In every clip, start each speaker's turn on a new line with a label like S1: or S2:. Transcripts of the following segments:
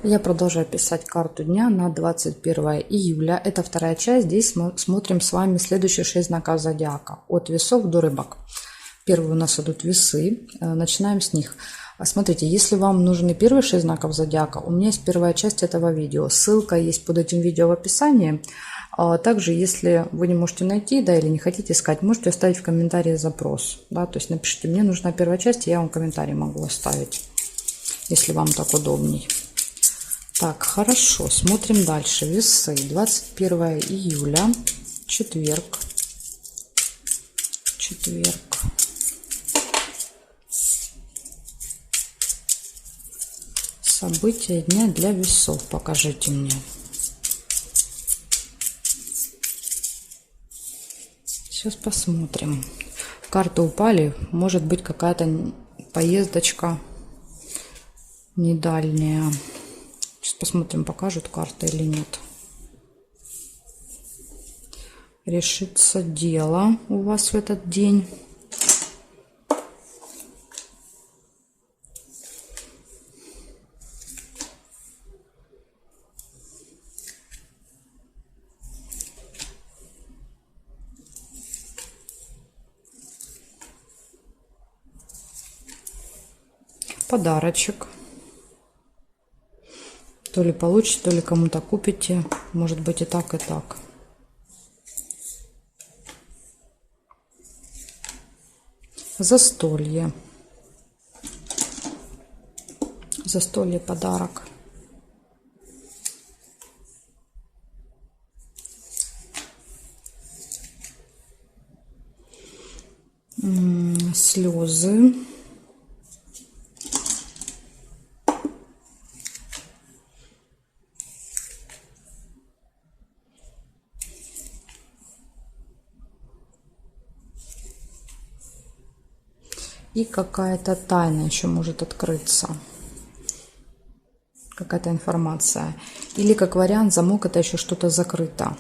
S1: Я продолжаю писать карту дня на 21 июля. Это вторая часть. Здесь мы смотрим с вами следующие 6 знаков зодиака. От весов до рыбок. Первые у нас идут весы. Начинаем с них. Смотрите, если вам нужны первые 6 знаков зодиака, у меня есть первая часть этого видео. Ссылка есть под этим видео в описании. Также, если вы не можете найти, да, или не хотите искать, можете оставить в комментарии запрос. Да, то есть напишите, мне нужна первая часть, и я вам комментарий могу оставить, если вам так удобней. Так, хорошо, смотрим дальше. Весы, 21 июля, четверг. События дня для весов покажите мне. Сейчас посмотрим. Карты упали, может быть какая-то поездочка недальняя. Сейчас посмотрим, покажут карты или нет. Решится дело у вас в этот день. Подарочек. То ли получите, то ли кому-то купите. Может быть и так, и так. Застолье. Застолье, подарок. Слезы. И какая-то тайна еще может открыться. Какая-то информация. Или как вариант, замок — это еще что-то закрыто.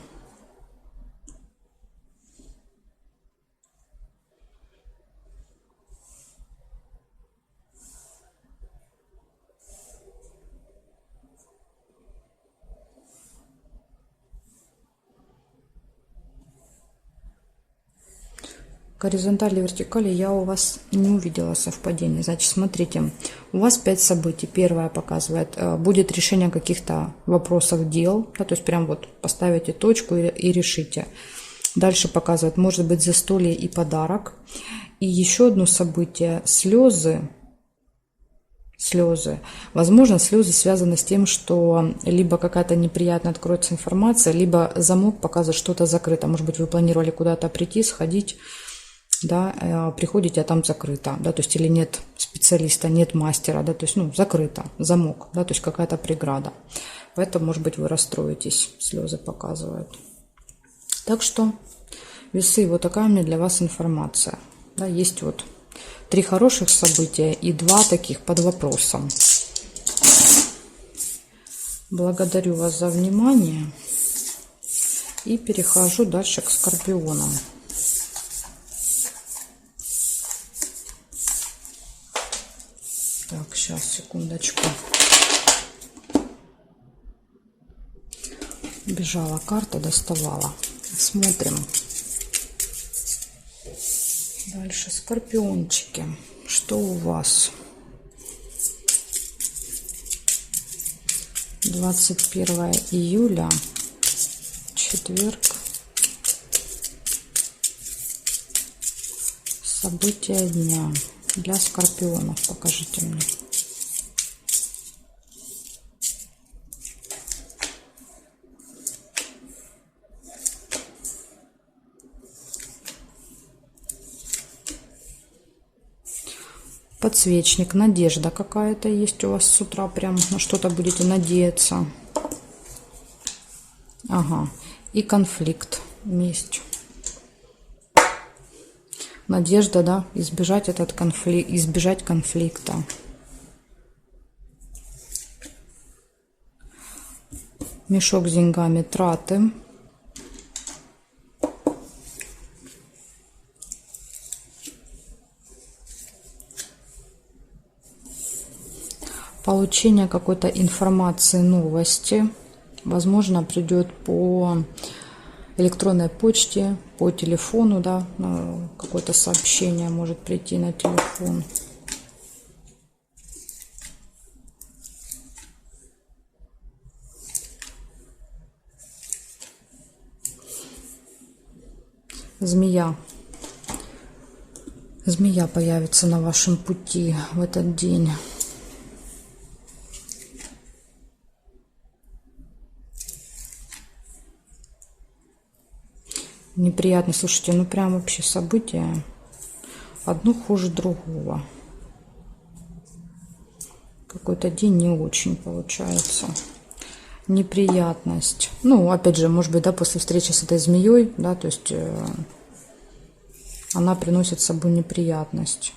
S1: Горизонтали и вертикали я у вас не увидела совпадения. Значит, смотрите, у вас 5 событий. Первое показывает, будет решение каких-то вопросов, дел. Да, то есть прям вот поставите точку и решите. Дальше показывает, может быть, застолье и подарок. И еще одно событие — слезы. Слезы. Возможно, слезы связаны с тем, что либо какая-то неприятная откроется информация, либо замок показывает что-то закрыто. Может быть, вы планировали куда-то прийти, сходить, да, приходите, а там закрыто, да, то есть или нет специалиста, нет мастера, да, то есть, ну, закрыто, замок, да, то есть какая-то преграда. Поэтому, может быть, вы расстроитесь, слезы показывают. Так что, весы, вот такая у меня для вас информация. Да, есть вот 3 хороших события и 2 таких под вопросом. Благодарю вас за внимание и перехожу дальше к скорпионам. Так, сейчас, секундочку. Бежала карта, доставала. Смотрим. Дальше скорпиончики. Что у вас? 21 июля, четверг. События дня для скорпионов покажите мне. Подсвечник, надежда какая-то есть у вас с утра, прям на что-то будете надеяться. Ага, и конфликт, месть. Надежда, да, избежать этот конфликт, избежать конфликта. Мешок с деньгами, траты. получение какой-то информации, новости. Возможно, придет по электронной почте, по телефону, да, какое-то сообщение может прийти на телефон. Змея. Змея появится на вашем пути в этот день. Неприятно, слушайте, ну прям вообще события одно хуже другого. Какой-то день не очень получается. Неприятность. Ну, опять же, может быть, да, после встречи с этой змеей, да, то есть она приносит с собой неприятность.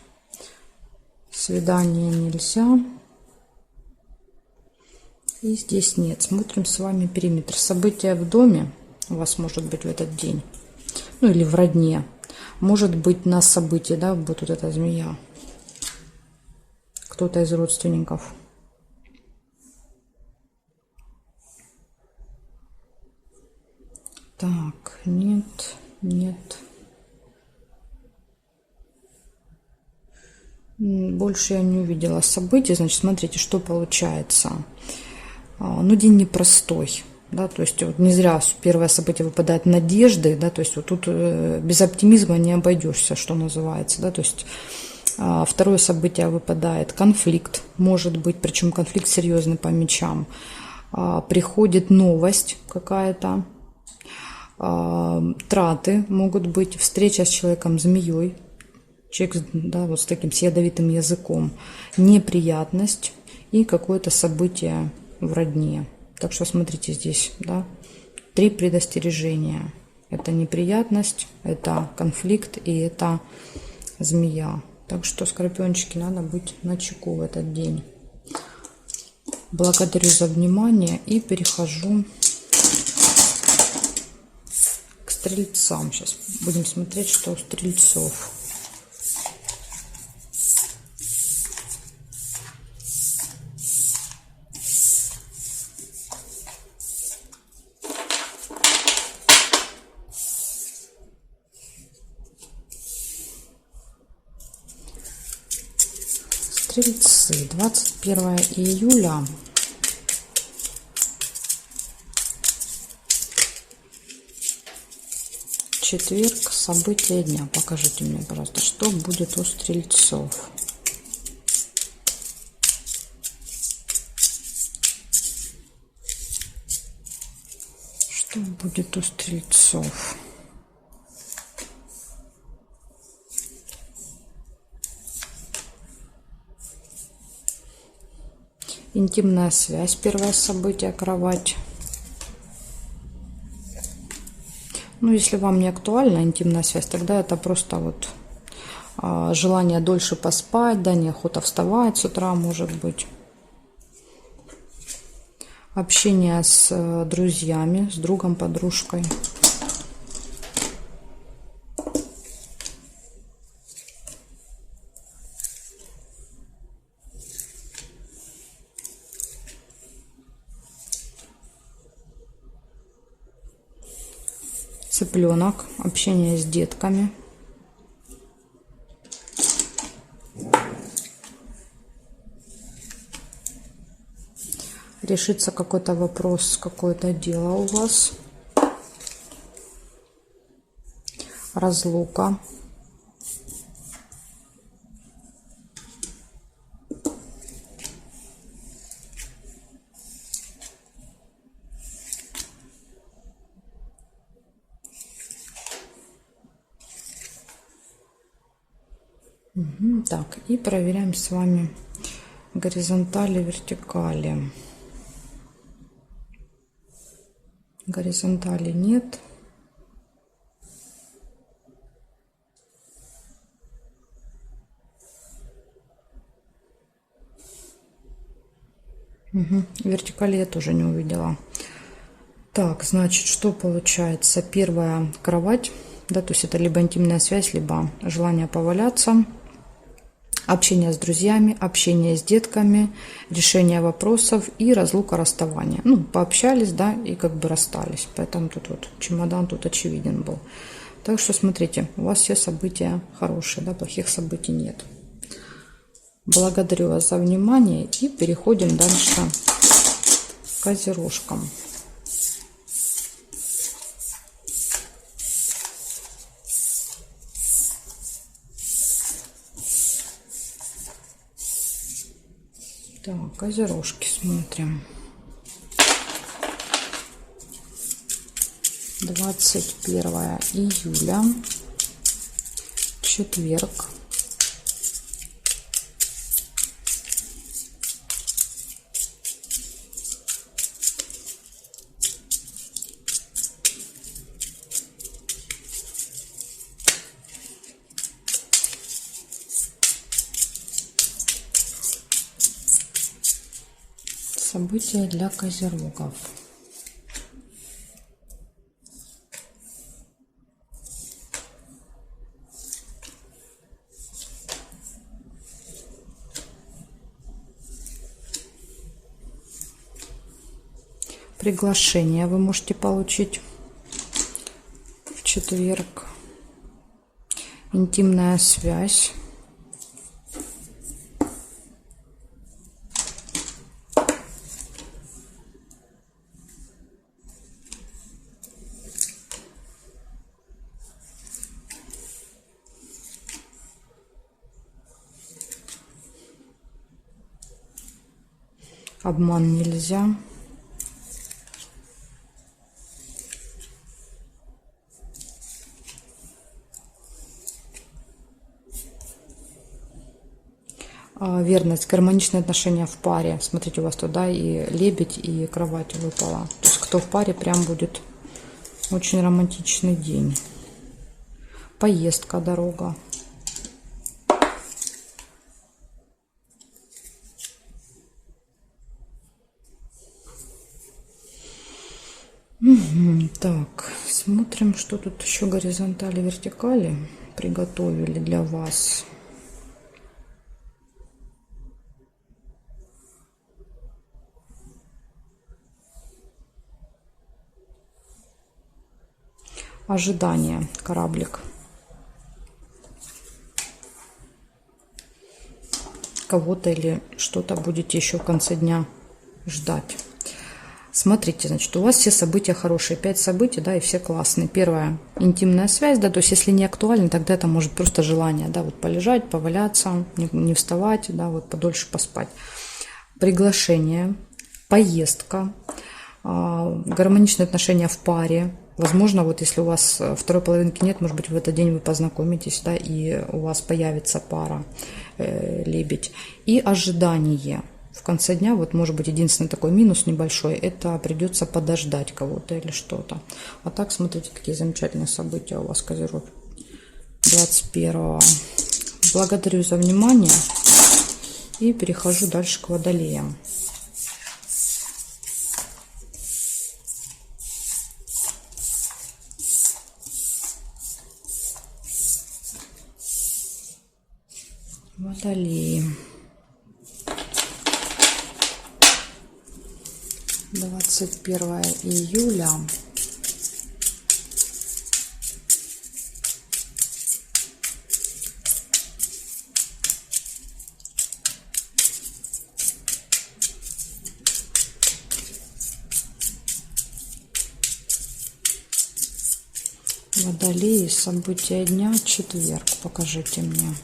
S1: Свидание нельзя. И здесь нет. Смотрим с вами периметр. События в доме у вас может быть в этот день. Ну, или в родне. Может быть, на событии, да, будет вот эта змея. Кто-то из родственников. Так, нет, нет. Больше я не увидела событий. Значит, смотрите, что получается. Ну, день непростой. Да, то есть вот не зря первое событие выпадает надежды, да, то есть вот тут без оптимизма не обойдешься, что называется, да, то есть второе событие выпадает конфликт, может быть, причем конфликт серьезный по мечам, приходит новость какая-то, траты могут быть, встреча с человеком-змеей, человек, да, вот с таким с ядовитым языком, неприятность и какое-то событие в родне. Так что смотрите здесь, да, 3 предостережения. Это неприятность, это конфликт и это змея. Так что, скорпиончики, надо быть начеку в этот день. Благодарю за внимание и перехожу к стрельцам. Сейчас будем смотреть, что у стрельцов. Стрельцы, 21 июля. Четверг, события дня. Покажите мне, пожалуйста, что будет у стрельцов. Что будет у стрельцов? Интимная связь, первое событие, кровать. Ну, если вам не актуальна интимная связь, тогда это просто вот желание дольше поспать, да, неохота вставать с утра, может быть. Общение с друзьями, с другом, подружкой. Цыпленок, общение с детками. Решится какой-то вопрос, какое-то дело у вас. Разлука. Так, и проверяем с вами горизонтали, вертикали. Горизонтали нет. Вертикали я тоже не увидела. Так, значит, что получается? Первая кровать, да, то есть это либо интимная связь, либо желание поваляться. Общение с друзьями, общение с детками, решение вопросов и разлука, расставание. Ну, пообщались, да, и как бы расстались. Поэтому тут вот чемодан тут очевиден был. Так что смотрите, у вас все события хорошие, да, плохих событий нет. Благодарю вас за внимание и переходим дальше к козерожкам. Так, козерожки смотрим. 21 июля, четверг. События для козерогов. Приглашение вы можете получить в четверг. Интимная связь. Обман нельзя. Верность, гармоничные отношения в паре. Смотрите, у вас туда и лебедь, и кровать выпала. То есть кто в паре, прям будет очень романтичный день. Поездка, дорога. Так, смотрим, что тут еще горизонтали, вертикали приготовили для вас. Ожидание, кораблик. Кого-то или что-то будете еще в конце дня ждать. Смотрите, значит, у вас все события хорошие. 5 событий, да, и все классные. Первое, интимная связь, да, то есть если не актуально, тогда это может просто желание, да, вот полежать, поваляться, не вставать, да, вот подольше поспать. Приглашение, поездка, гармоничные отношения в паре. Возможно, вот если у вас второй половинки нет, может быть, в этот день вы познакомитесь, да, и у вас появится пара, лебедь. И ожидание. В конце дня, вот может быть, единственный такой минус небольшой, это придется подождать кого-то или что-то. А так, смотрите, какие замечательные события у вас, козерог. 21-го. Благодарю за внимание и перехожу дальше к водолеям. Водолеи. 21 июля. Водолеи, события дня, четверг. Покажите мне.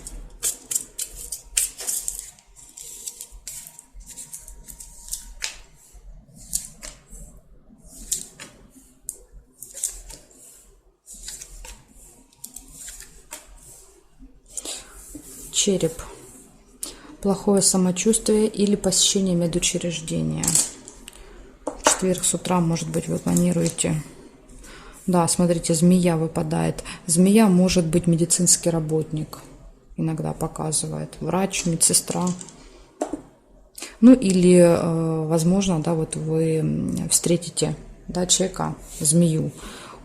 S1: Череп. Плохое самочувствие или посещение медучреждения. В четверг с утра, может быть, вы планируете. Да, смотрите, змея выпадает. Змея может быть медицинский работник. Иногда показывает. Врач, медсестра. Ну или, возможно, да, вот вы встретите, да, человека, змею.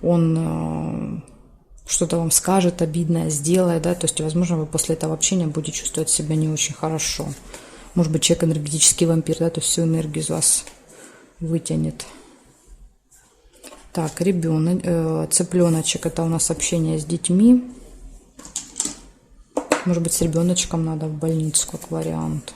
S1: Он что-то вам скажет обидное, сделает, да, то есть, возможно, вы после этого общения будете чувствовать себя не очень хорошо. Может быть, человек энергетический вампир, да, то есть всю энергию из вас вытянет. Так, ребенок, цыпленочек, это у нас общение с детьми. Может быть, с ребеночком надо в больницу, как вариант.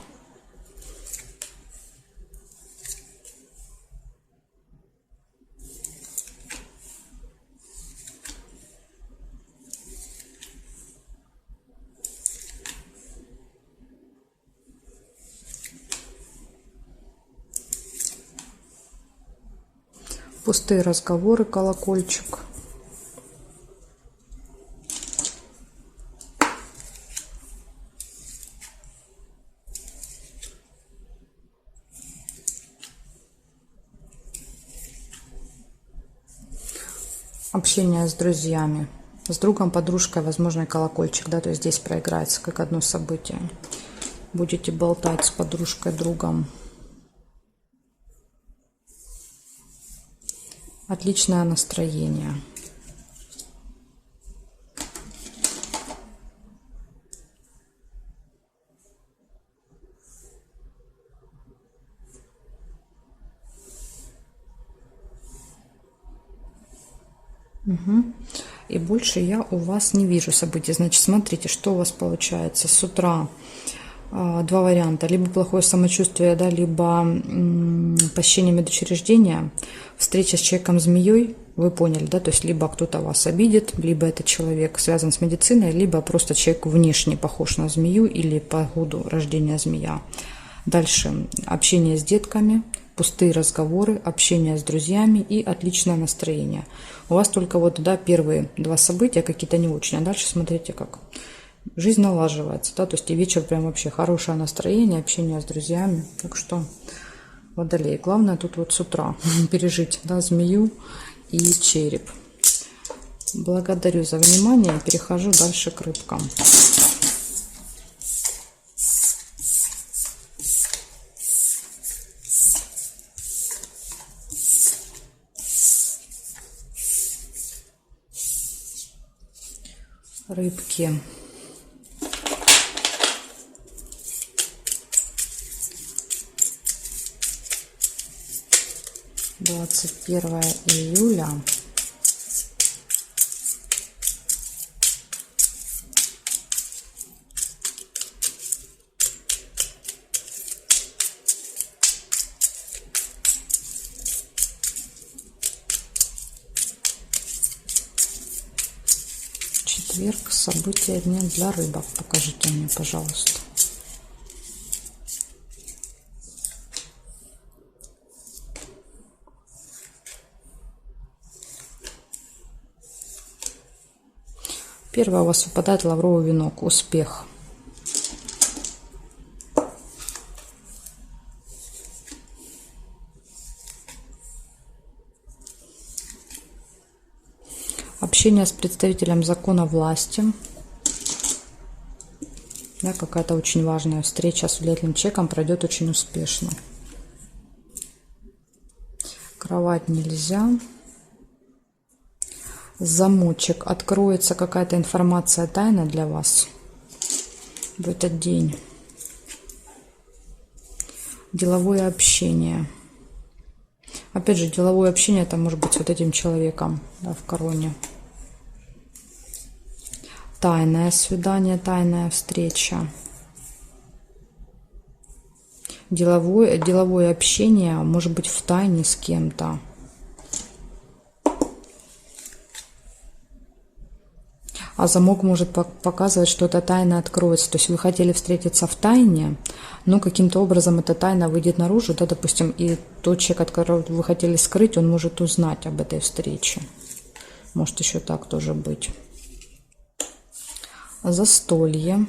S1: Пустые разговоры, колокольчик. Общение с друзьями. С другом, подружкой, возможно, и колокольчик, да, то есть здесь проиграется как одно событие. Будете болтать с подружкой, другом. Отличное настроение. И больше я у вас не вижу событий. Значит, смотрите, что у вас получается. С утра два варианта. Либо плохое самочувствие, да, либо посещение медучреждения. Встреча с человеком-змеей, вы поняли, да, то есть либо кто-то вас обидит, либо этот человек связан с медициной, либо просто человек внешне похож на змею или по году рождения змея. Дальше общение с детками, пустые разговоры, общение с друзьями и отличное настроение. У вас только вот, да, первые два события какие-то не очень, а дальше смотрите, как жизнь налаживается, да, то есть и вечер прям вообще хорошее настроение, общение с друзьями. Так что Водолей, главное тут вот с утра пережить, да, змею и череп. Благодарю за внимание, перехожу дальше к рыбкам. Рыбки. Двадцать 21 июля. Четверг. События дня для рыбок. Покажите мне, пожалуйста. Первое у вас выпадает лавровый венок. Успех. Общение с представителем закона власти. Да, какая-то очень важная встреча с влиятельным человеком пройдет очень успешно. Кровать нельзя. Замочек. Откроется какая-то информация, тайна для вас в этот день. Деловое общение. Опять же, деловое общение, это может быть с вот этим человеком, да, в короне. Тайное свидание, тайная встреча. Деловое общение, может быть, в тайне с кем-то. А замок может показывать, что эта тайна откроется. То есть вы хотели встретиться в тайне, но каким-то образом эта тайна выйдет наружу, да, допустим, и тот человек, от которого вы хотели скрыть, он может узнать об этой встрече. Может еще так тоже быть. Застолье.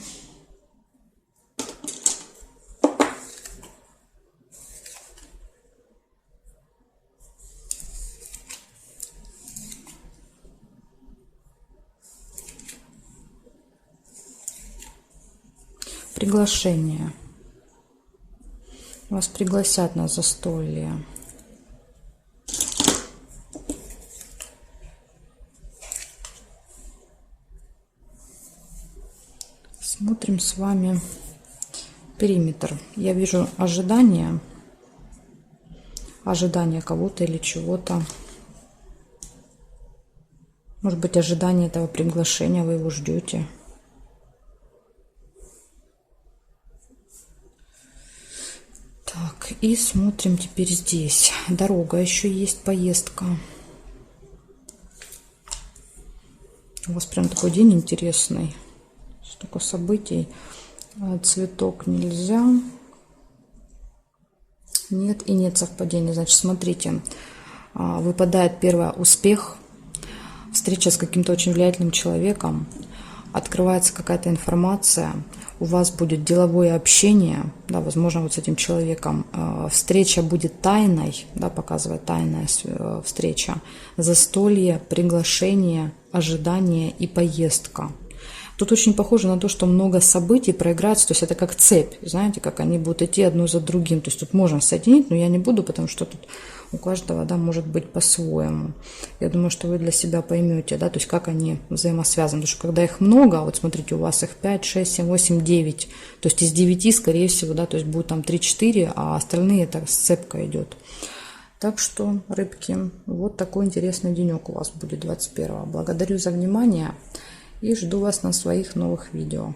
S1: Приглашение. Вас пригласят на застолье. Смотрим с вами периметр. Я вижу ожидание кого-то или чего-то. Может быть, ожидание этого приглашения, вы его ждете. Так, и смотрим теперь здесь. Дорога еще есть, поездка. У вас прям такой день интересный. Столько событий. Цветок нельзя. Нет и нет совпадения. Значит, смотрите. Выпадает первое успех. Встреча с каким-то очень влиятельным человеком. Открывается какая-то информация. У вас будет деловое общение, да, возможно, вот с этим человеком. Встреча будет тайной, да, показывает тайная встреча. Застолье, приглашение, ожидание и поездка. Тут очень похоже на то, что много событий проиграется, то есть это как цепь, знаете, как они будут идти одно за другим. То есть тут можно соединить, но я не буду, потому что тут у каждого, да, может быть по-своему. Я думаю, что вы для себя поймете, да, то есть как они взаимосвязаны. Потому что когда их много, вот смотрите, у вас их 5, 6, 7, 8, 9, то есть из 9, скорее всего, да, то есть будет там 3-4, а остальные это сцепка идет. Так что, рыбки, вот такой интересный денек у вас будет 21-го. Благодарю за внимание и жду вас на своих новых видео.